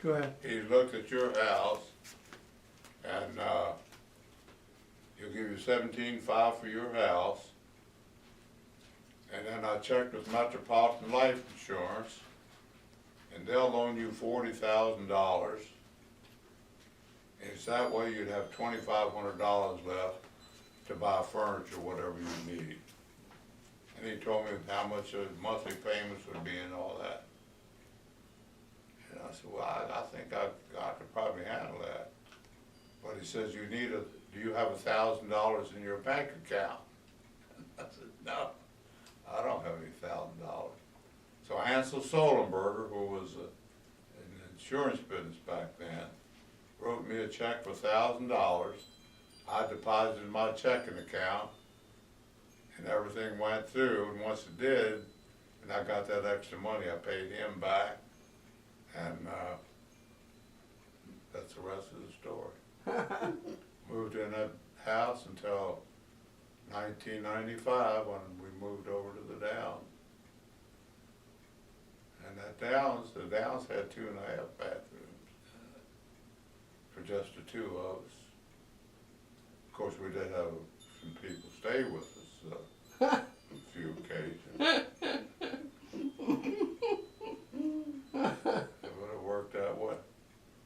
Go ahead. He's looked at your house, and, he'll give you $17,500 for your house. And then I checked with Metropolitan Life Insurance, and they'll loan you $40,000. It's that way you'd have $2,500 left to buy furniture, whatever you need. And he told me how much the monthly payments would be and all that. And I said, well, I think I could probably handle that. But he says, do you have $1,000 in your bank account? I said, no, I don't have any $1,000. So Hansel Solenberger, who was in the insurance business back then, wrote me a check for $1,000. I deposited my checking account, and everything went through, and once it did, and I got that extra money, I paid him back, and that's the rest of the story. Moved in that house until 1995 when we moved over to the Downs. And the Downs had 2.5 bathrooms for just the two of us. Of course, we did have some people stay with us on a few occasions. It would have worked out well.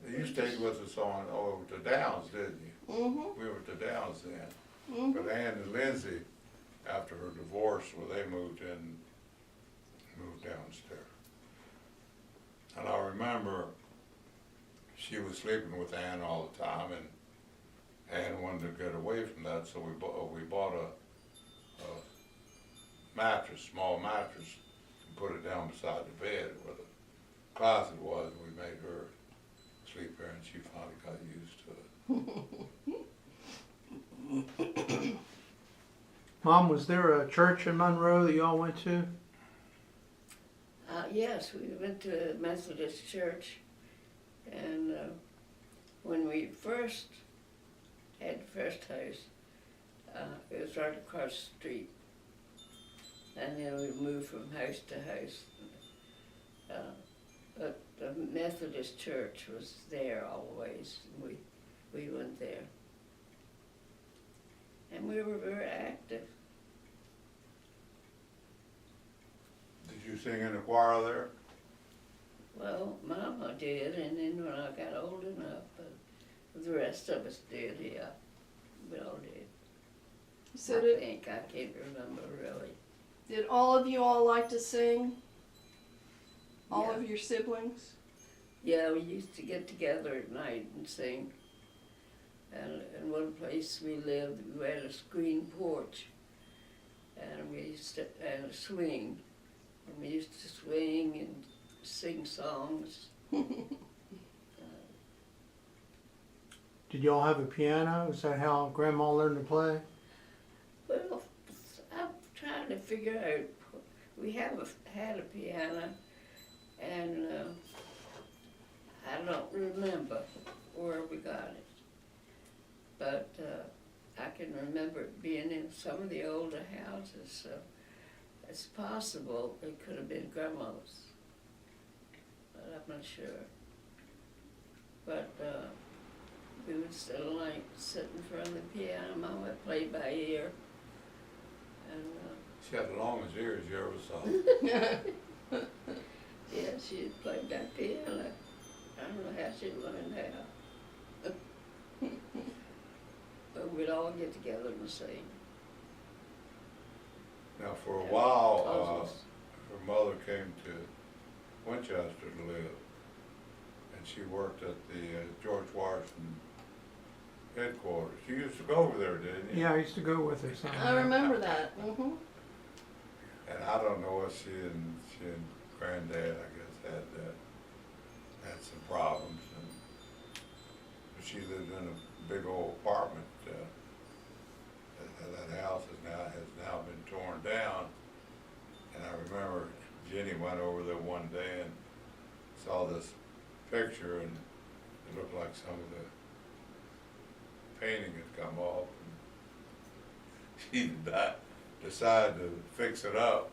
You stayed with us on over to Downs, didn't you? Mm-hmm. We were at the Downs then. Mm-hmm. But Ann and Lindsay, after her divorce, they moved downstairs. And I remember she was sleeping with Ann all the time, and Ann wanted to get away from that, so we bought a mattress, small mattress, and put it down beside the bed where the closet was. We made her sleep there, and she finally got used to it. Mom, was there a church in Monroe that y'all went to? Yes, we went to a Methodist church, and when we first had the first house, it was right across the street, and then we moved from house to house. But the Methodist church was there always, and we went there. And we were very active. Did you sing in the choir there? Well, Mama did, and then when I got old enough, the rest of us did, yeah. We all did. So I can't remember really. did all of you all like to sing? All Yeah. of your siblings? Yeah, we used to get together at night and sing. And in one place we lived, we had a screen porch, and we used to, and a swing. And we used to swing and sing songs. Did y'all have a piano? Is that how Grandma learned to play? Well, I'm trying to figure out, we had a piano, and I don't remember where we got it. But I can remember it being in some of the older houses, so it's possible it could have been Grandma's, but I'm not sure. But we would still like sit in front of the piano. Mama played by ear, and She had the longest ears you ever saw. yeah, she played that piano. I don't know how she learned how. But we'd all get together and sing. Now, for a Yeah. while, Puzzles. her mother came to Winchester to live, and she worked at the George Washington headquarters. You used to go over there, didn't you? Yeah, I used to go with her sometimes. I remember that. Mm-hmm. And I don't know what she and Granddad, I guess, had some problems, and but she lived in a big old apartment. That house has now been torn down, and I remember Jenny went over there one day and saw this picture, and it looked like some of the painting had come off. And she decided to fix it up,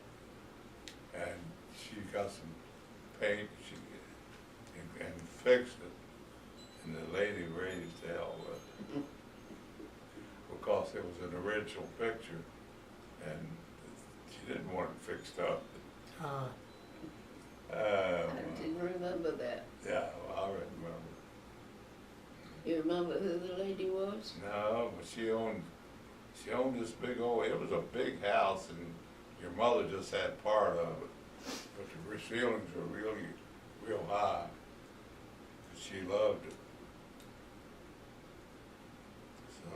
and she got some paint and fixed it, and the lady raised hell with it. Because it was an original picture, and she didn't want it fixed up. I didn't remember that. Yeah, well, I remember. You remember who the lady was? No, but she owned this big old, it was a big house, and your mother just had part of it. But the ceilings were really, real high. She loved it. So,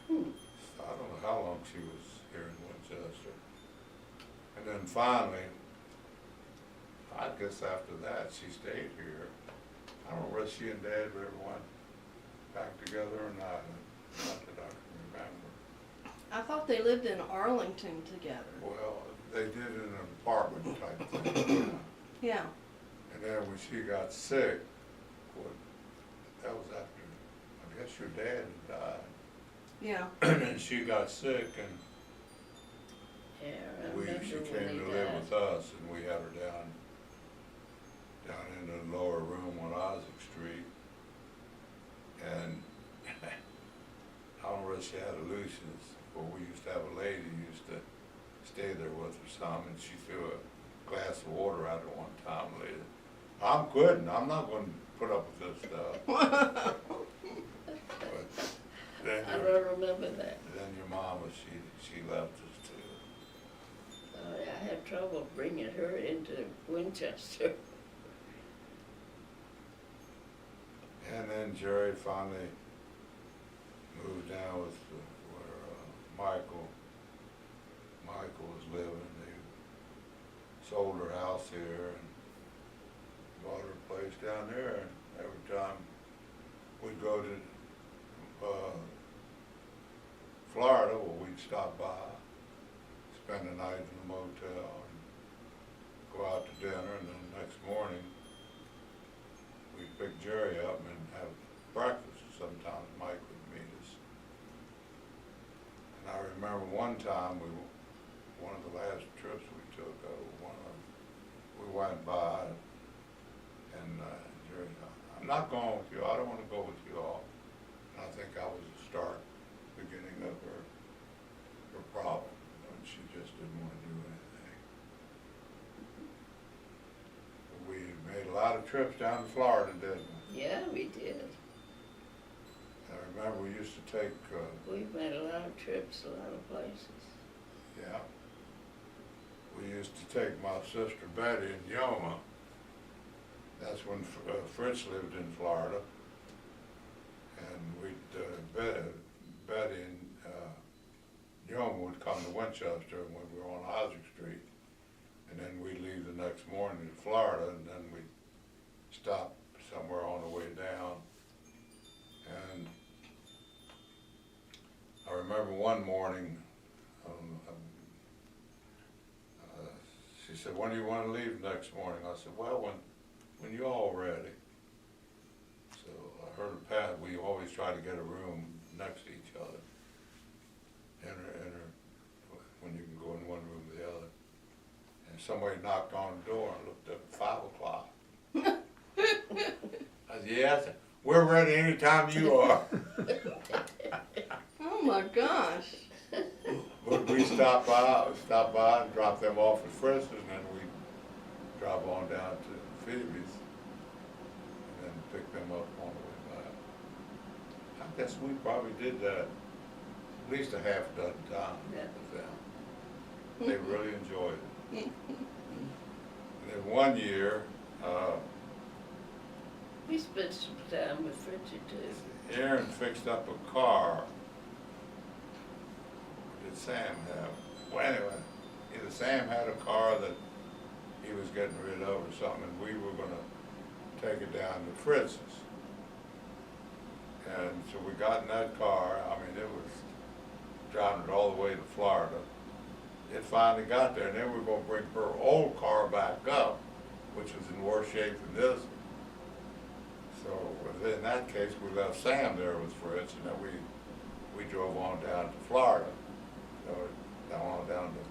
I don't know how long she was here in Winchester. And then finally, I guess after that, she stayed here. I don't know whether she and Dad ever went back together or not that I can remember. I thought they lived in Arlington together. Well, they did in an apartment type thing. Yeah. And then when she got sick, that was after, I guess your dad had died. Yeah. And then she got sick, and Yeah, I remember she when came he to live died. with us, and we had her down in the lower room on Isaac Street. And I don't know if she had illusions, but we used to have a lady who used to stay there with her some, and she threw a glass of water at her one time later. I'm quitting, I'm not gonna put up with this stuff. But then I your, don't remember that. then your mama, she left us too. I had trouble bringing her into Winchester. And then Jerry finally moved down with where Michael was living. They sold her house here and bought her a place down there. And every time we'd go to Florida, well, we'd stop by, spend the night in the motel, and go out to dinner. And then the next morning, we'd pick Jerry up and have breakfast. Sometimes Mike would meet us. And I remember one time, one of the last trips we took, we went by, and Jerry, I'm not going with you, I don't want to go with you all. And I think I was the beginning of her problem, and she just didn't want to do anything. We made a lot of trips down to Florida, didn't we? Yeah, we did. I remember we used to take, We've made a lot of trips, a lot of places. yeah, we used to take my sister Betty in Yoma. That's when Fritz lived in Florida. And Betty and Yoma would come to Winchester when we were on Isaac Street. And then we'd leave the next morning to Florida, and then we'd stop somewhere on the way down. And I remember one morning, she said, when do you want to leave next morning? I said, well, when you're all ready. So I heard a path, we always try to get a room next to each other. When you can go in one room to the other. And somebody knocked on the door and looked up at 5 o'clock. I said, yes, we're ready anytime you are. Oh my gosh. But we stopped by and dropped them off at Fritz's, and then we drove on down to Phoebe's and then pick them up on the way back. I guess we probably did that at least a half dozen times with them. They really enjoyed it. And then one year, We spent some time with Fritchie too. Aaron fixed up a car. Did Sam have? Well, anyway, either Sam had a car that he was getting rid of or something, and we were gonna take it down to Fritz's. And so we got in that car. I mean, it was driving it all the way to Florida. It finally got there, and then we were gonna bring her old car back up, which was in worse shape than this. So in that case, we left Sam there with Fritz, and then we drove on down to Florida. So down to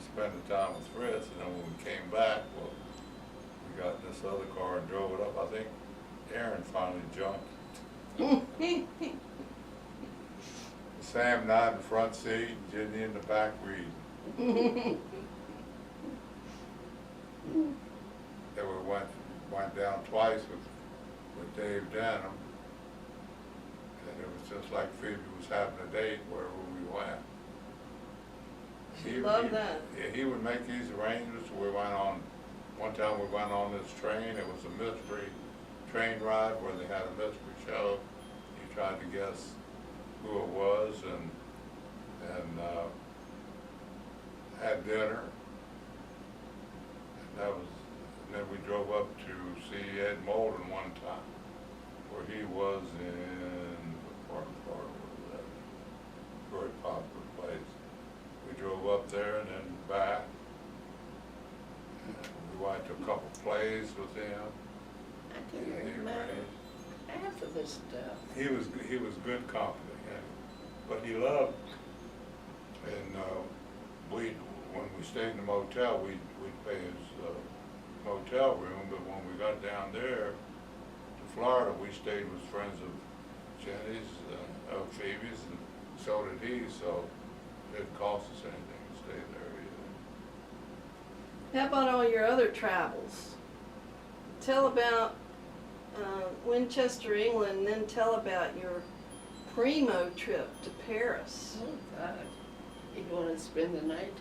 spend the time with Fritz, and then when we came back, well, we we got in this other car and drove it up. I think Aaron finally jumped. Sam and I in the front seat, Jenny in the back reading. Then we went down twice with Dave Denham. And it was just like Phoebe was having a date wherever we went. Love that. Yeah, he would make these arrangements. One time we went on this train. It was a mystery train ride where they had a mystery show. He tried to guess who it was and had dinner. And then we drove up to see Ed Molden one time, where he was in what part was that? Very popular place. We drove up there and then back. And we went to a couple plays with him. I can't remember half of this stuff. He was good company, but he loved. And when we stayed in the motel, we'd pay his motel room. But when we got down there to Florida, we stayed with friends of Jenny's, of Phoebe's, and so did he. So it didn't cost us anything to stay there either. How about all your other travels? Tell about Winchester, England, and then tell about your primo trip to Paris. Oh, God. You'd want to spend the night?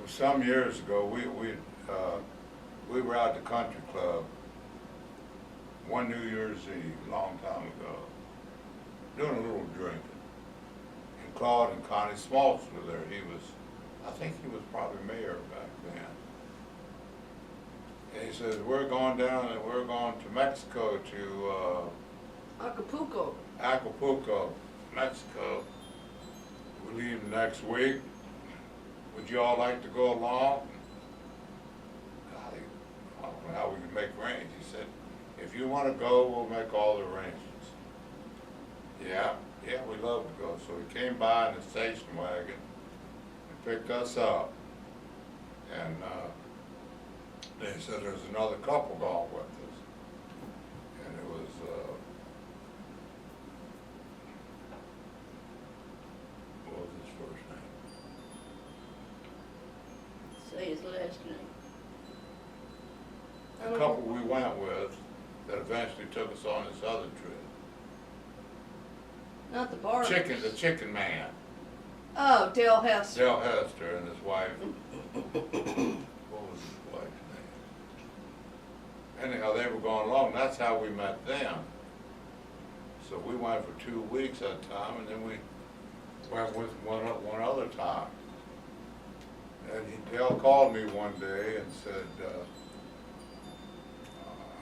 Some years ago, we were out at the country club one New Year's Eve, a long time ago, doing a little drinking. And Claude and Connie Smaltz were there. I think he was probably mayor back then. And he says, we're going to Mexico to Acapulco, Mexico. We leave next week. Would you all like to go along? Golly, I don't know how we can make arrangements. He said, if you want to go, we'll make all the arrangements. Yeah, we'd love to go. So he came by in the station wagon and picked us up. And they said there's another couple going with us. And it was, what was his first name? Say his last name. The couple we went with that eventually took us on this other trip. Not the bar. The chicken man. Oh, Dale Hester. Dale Hester and his wife. What was his wife's name? Anyhow, they were going along. That's how we met them. So we went for 2 weeks at a time, and then we went with one other time. And Dale called me one day and said,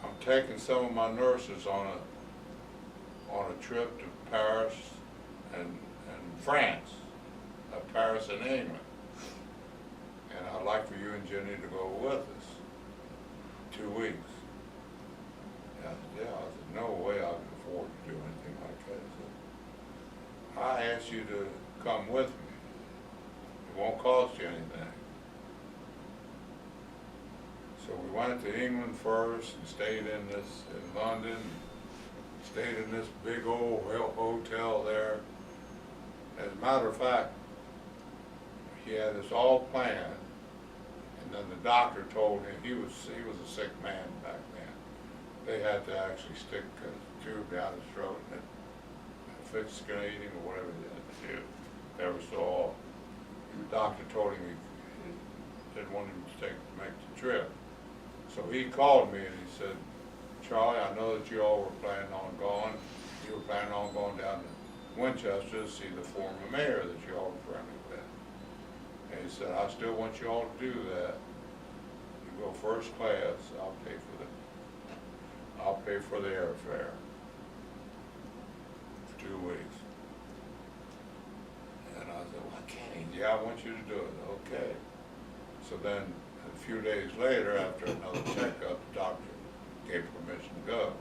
I'm taking some of my nurses on a trip to Paris and France, Paris and England. And I'd like for you and Jenny to go with us. 2 weeks. And I said, no way I can afford to do anything like that. I asked you to come with me. It won't cost you anything. So we went to England first and stayed in London, stayed in this big old hotel there. As a matter of fact, he had this all planned, and then the doctor told him, he was a sick man back then. They had to actually stick a tube down his throat and fix screening or whatever they had to do. They were so off. The doctor told him he didn't want him to make the trip. So he called me and he said, Charlie, I know that you all were planning on going. You were planning on going down to Winchester to see the former mayor that you all were friendly with. And he said, I still want you all to do that. You go first class, I'll pay for the airfare for 2 weeks. And I said, well, I can't. Yeah, I want you to do it. Okay. So then a few days later, after another checkup, the doctor gave permission to go.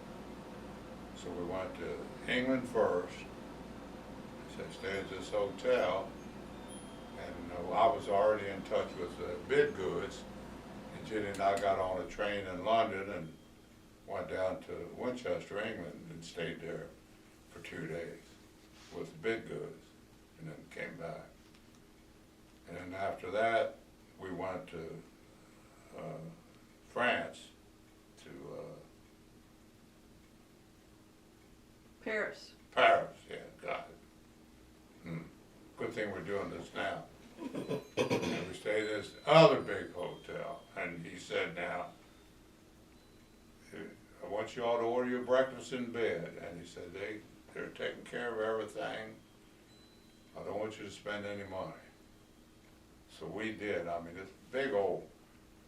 So we went to England first. He said, stay at this hotel. And I was already in touch with Bid Goods, Jenny and I got on a train in London and went down to Winchester, England, and stayed there for 2 days with the big goods, and then came back. And then after that, we went to France to Paris. Paris, yeah, got it. Good thing we're doing this now. And we stayed at this other big hotel, and he said, now, I want you all to order your breakfast in bed. And he said, they're taking care of everything. I don't want you to spend any money. So we did. I mean, this big old,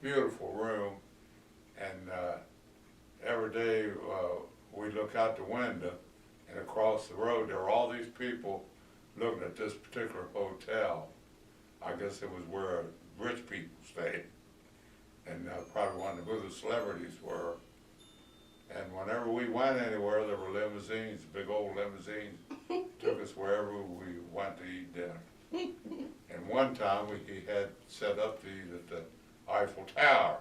beautiful room, and every day we look out the window, and across the road there were all these people looking at this particular hotel. I guess it was where rich people stayed, and probably one of who the celebrities were. And whenever we went anywhere, there were limousines, big old limousines, took us wherever we went to eat dinner. And one time he had set up to eat at the Eiffel Tower,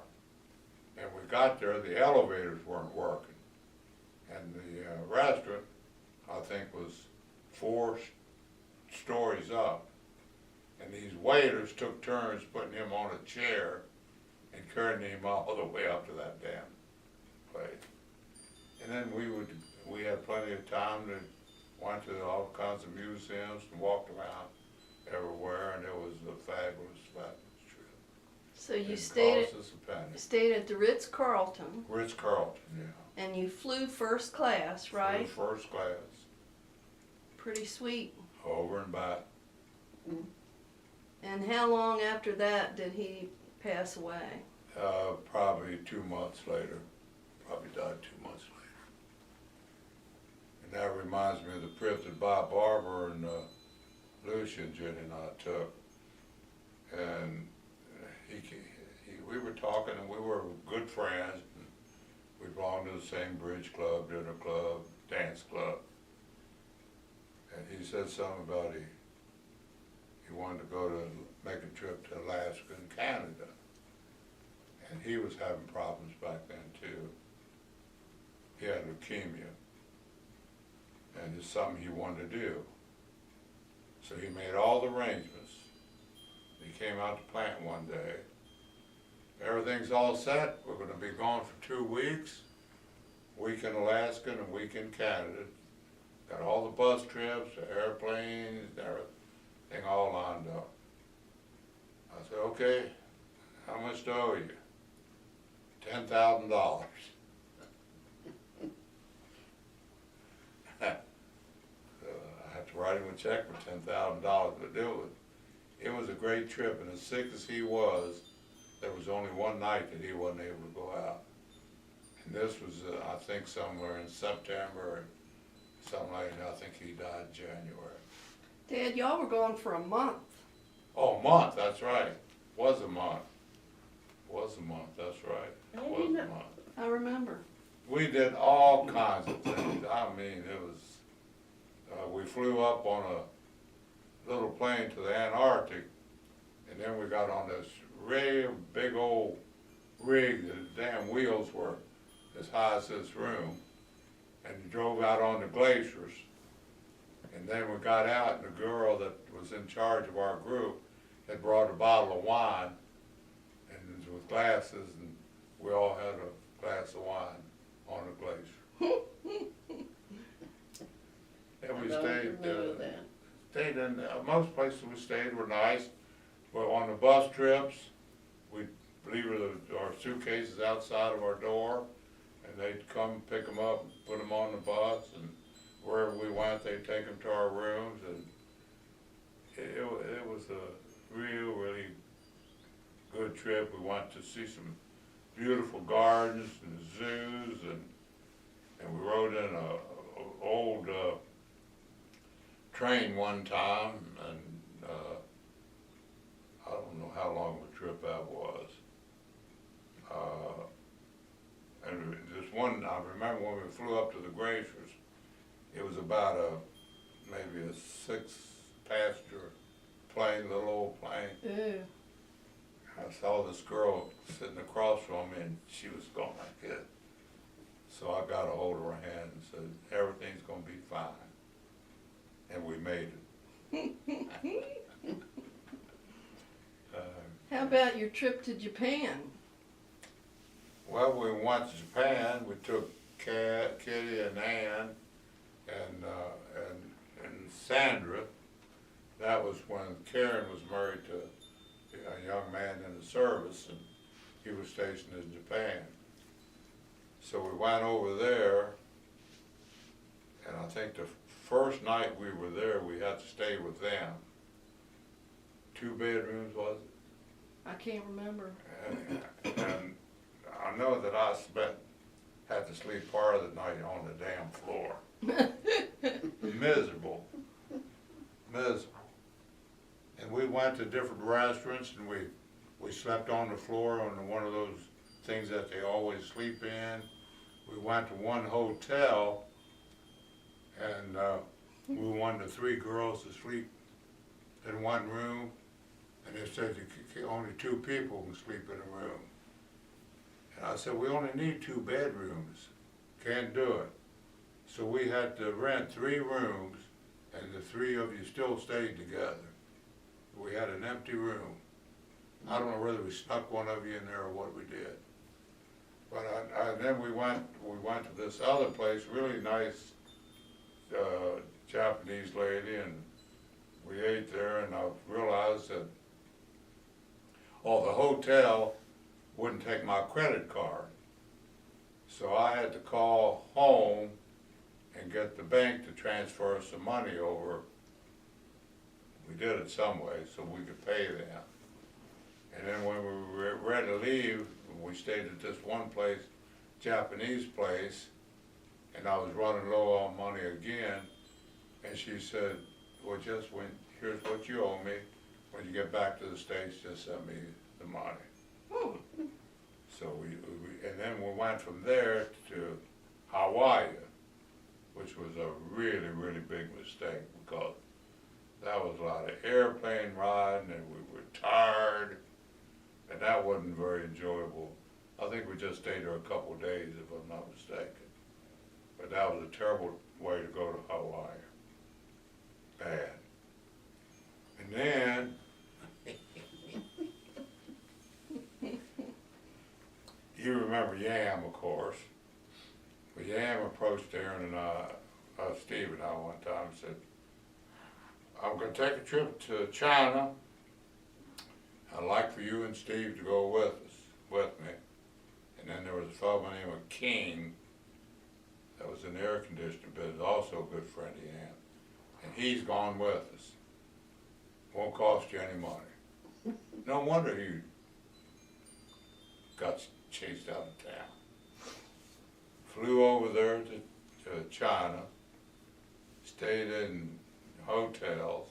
and we got there, the elevators weren't working. And the restaurant, I think, was 4 stories up. And these waiters took turns putting him on a chair and carrying him all the way up to that damn place. And then we had plenty of time to went to all kinds of museums and walked around everywhere, and it was a fabulous trip. So you It stayed cost us a penny. stayed at the Ritz-Carlton, Ritz-Carlton, yeah. and you flew first class, right? Flew first class, Pretty sweet. over and back. And how long after that did he pass away? Probably 2 months later. Probably died 2 months later. And that reminds me of the trip that Bob Barber and Lucia and Jenny and I took. And we were talking, and we were good friends. We belonged to the same bridge club, dinner club, dance club. And he said something about he wanted to go to make a trip to Alaska and Canada. And he was having problems back then too. He had leukemia. And it's something he wanted to do. So he made all the arrangements. He came out to plant one day. Everything's all set. We're going to be gone for 2 weeks. Week in Alaska and a week in Canada. Got all the bus trips, the airplanes, everything all lined up. I said, okay, how much do I owe you? $10,000. I had to write him a check for $10,000, but it was a great trip, and as sick as he was, there was only one night that he wasn't able to go out. And this was, I think, somewhere in September, or something like that. I think he died in January. Dad, y'all were gone for a month. Oh, a month, that's right. Was a month. Was a month, that's right. I Was didn't a know. month. I remember. We did all kinds of things. I mean, it was, we flew up on a little plane to the Antarctic, and then we got on this real big old rig. The damn wheels were as high as this room, and drove out on the glaciers. And then we got out, and the girl that was in charge of our group had brought a bottle of wine, and with glasses, and we all had a glass of wine on the glacier. And we I don't stayed remember that. stayed in, most places we stayed were nice, but on the bus trips, we'd leave our suitcases outside of our door, and they'd come pick them up, and put them on the bus, and wherever we went, they'd take them to our rooms, and it was a really good trip. We went to see some beautiful gardens and zoos, and we rode in a old train one time, and I don't know how long of a trip that was. And this one, I remember when we flew up to the glaciers, it was about maybe a 6-passenger plane, little old plane. Ooh. I saw this girl sitting across from me and she was going like this. So I got a hold of her hand and said, everything's gonna be fine. And we made it. How about your trip to Japan? Well, we went to Japan. We took Kitty and Ann and Sandra. That was when Karen was married to a young man in the service, and he was stationed in Japan. So we went over there, and I think the first night we were there, we had to stay with them. 2 bedrooms, was it? I can't remember. And I know that I had to sleep part of the night on the damn floor. Miserable. And we went to different restaurants, and we slept on the floor on one of those things that they always sleep in. We went to one hotel, and we wanted the 3 girls to sleep in one room, and they said only 2 people can sleep in a room. And I said, we only need 2 bedrooms, can't do it. So we had to rent 3 rooms, and the 3 of you still stayed together. We had an empty room. I don't know whether we snuck one of you in there or what we did. But then we went to this other place, really nice Japanese lady, and we ate there, and I realized that the hotel wouldn't take my credit card. So I had to call home and get the bank to transfer some money over. We did it some way so we could pay them. And then when we were ready to leave, we stayed at this one place, Japanese place, and I was running low on money again. And she said, well, here's what you owe me. When you get back to the States, just send me the money. So and then we went from there to Hawaii, which was a really, really big mistake because that was a lot of airplane riding and we were tired, and that wasn't very enjoyable. I think we just stayed there a couple of days, if I'm not mistaken. But that was a terrible way to go to Hawaii. Bad. And then, you remember Yam, of course. But Yam approached Aaron and Steve and I one time and said, I'm going to take a trip to China. I'd like for you and Steve to go with me. And then there was a fellow by the name of King that was in the air conditioning business, also a good friend of Yam. And he's gone with us. Won't cost you any money. No wonder he got chased out of town. Flew over there to China, stayed in hotels,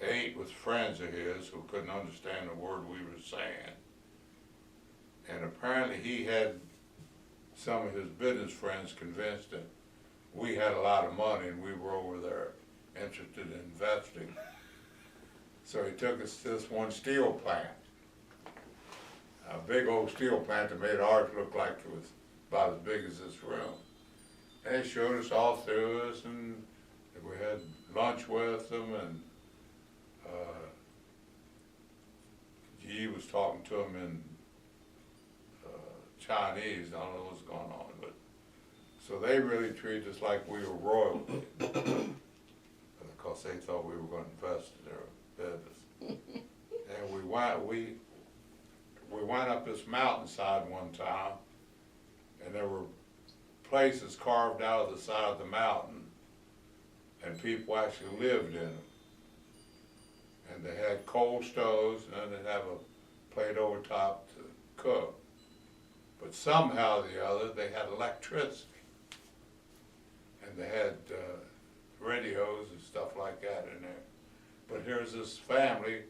ate with friends of his who couldn't understand the word we were saying. And apparently he had some of his business friends convinced that we had a lot of money and we were over there interested in investing. So he took us to this one steel plant, a big old steel plant that made ours look like it was about as big as this room. And he showed us all through us, and we had lunch with them, and Yi was talking to him in Chinese. I don't know what's going on, but so they really treated us like we were royalty, because they thought we were going to invest in their business. And we went up this mountainside one time, and there were places carved out of the side of the mountain, and people actually lived in them. And they had coal stoves, and then they'd have a plate over top to cook. But somehow or the other, they had electricity. And they had radios and stuff like that in there. But here's this family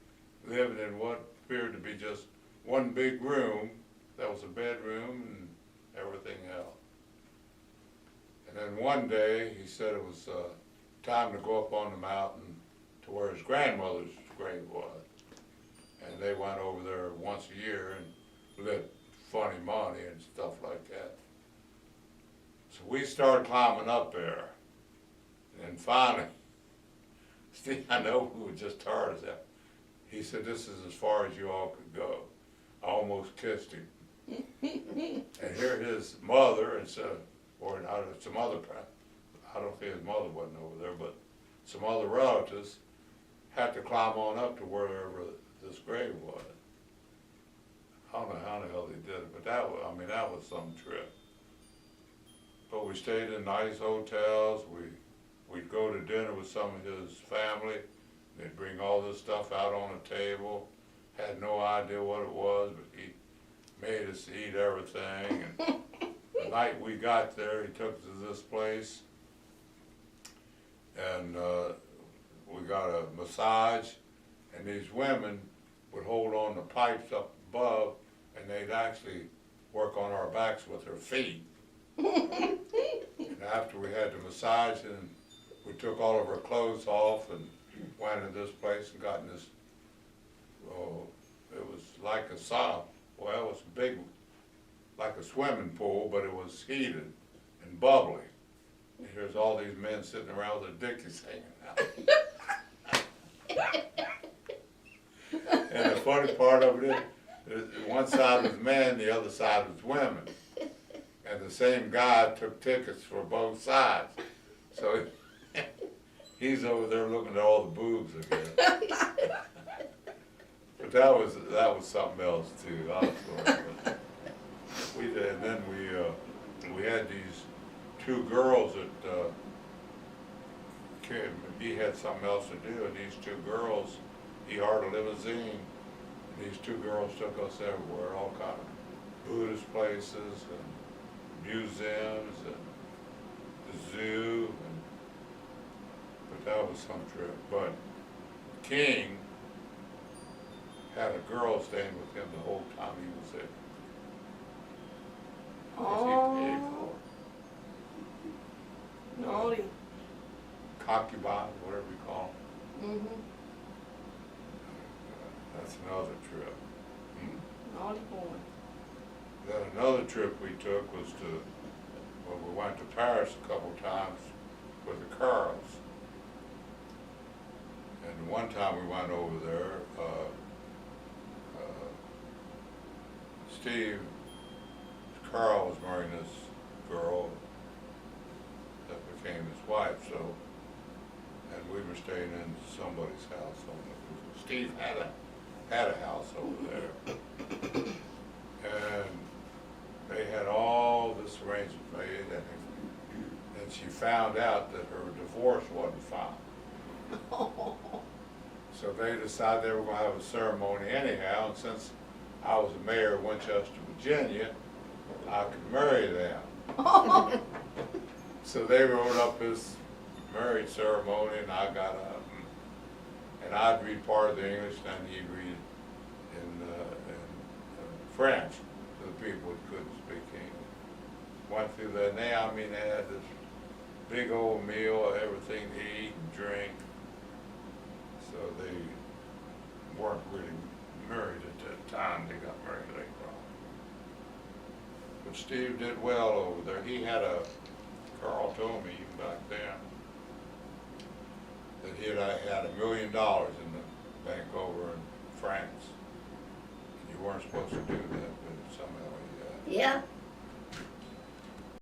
living in what appeared to be just one big room. That was a bedroom and everything else. And then one day, he said it was time to go up on the mountain to where his grandmother's grave was. and they went over there once a year and lit funny money and stuff like that. So we started climbing up there, and finally, Steve, I know who was just tired as that. He said, "This is as far as you all could go." I almost kissed him. And here his mother and some other, I don't think his mother wasn't over there, but some other relatives had to climb on up to wherever this grave was. I don't know how the hell they did it, but that was some trip. But we stayed in nice hotels. We'd go to dinner with some of his family. They'd bring all this stuff out on a table. Had no idea what it was, but he made us eat everything. And the night we got there, he took us to this place, and we got a massage, and these women would hold on the pipes up above, and they'd actually work on our backs with their feet. And after we had the massage, and we took all of our clothes off and went to this place and got in this, it was like a sauna. Well, it was big, like a swimming pool, but it was heated and bubbly. And here's all these men sitting around with their dickies hanging out. And the funny part of it is, one side was men, the other side was women. And the same guy took tickets for both sides. So he's over there looking at all the boobs again. But that was something else too. We did, and then we had these two girls that came. He had something else to do, and these two girls, he hired a limousine. And these two girls took us everywhere, all kind of Buddhist places and museums and the zoo. But that was some trip. But King had a girl staying with him the whole time he was there. Oh, naughty. Concubine, whatever you call them. Mm-hmm. That's another trip. Naughty boy. Then another trip we took was we went to Paris a couple times with the Carls. And one time we went over there, Steve Carl was marrying this girl that became his wife, so, and we were staying in somebody's house. Steve had a house over there. And they had all this arrangement made, and she found out that her divorce wasn't filed. So they decided they were going to have a ceremony anyhow, and since I was the mayor of Winchester, Virginia, I could marry them. So they wrote up this marriage ceremony, and I got up, and I'd read part of the English, and he'd read in French to the people who couldn't speak English. Went through that. They had this big old meal, everything to eat and drink. So they weren't really married at that time. They got married later on. But Steve did well over there. Carl told me even back then that he had $1 million in the bank over in France. You weren't supposed to do that, but somehow he Yeah,